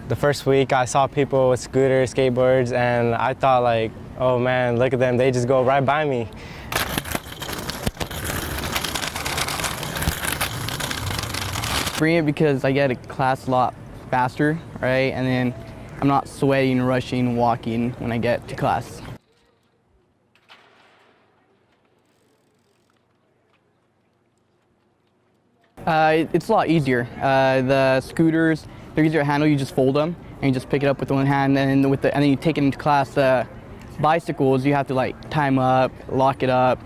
The first week I saw people with scooters, skateboards, and I thought like, oh man, look at them, they just go right by me. Bring it because I get to class a lot faster, right? And then I'm not sweating, rushing, walking when I get to class. It's a lot easier. The scooters, they're easier to handle. You just fold them and you just pick it up with one hand, and then you take it into class. The bicycles, you have to like tie them up, lock it up,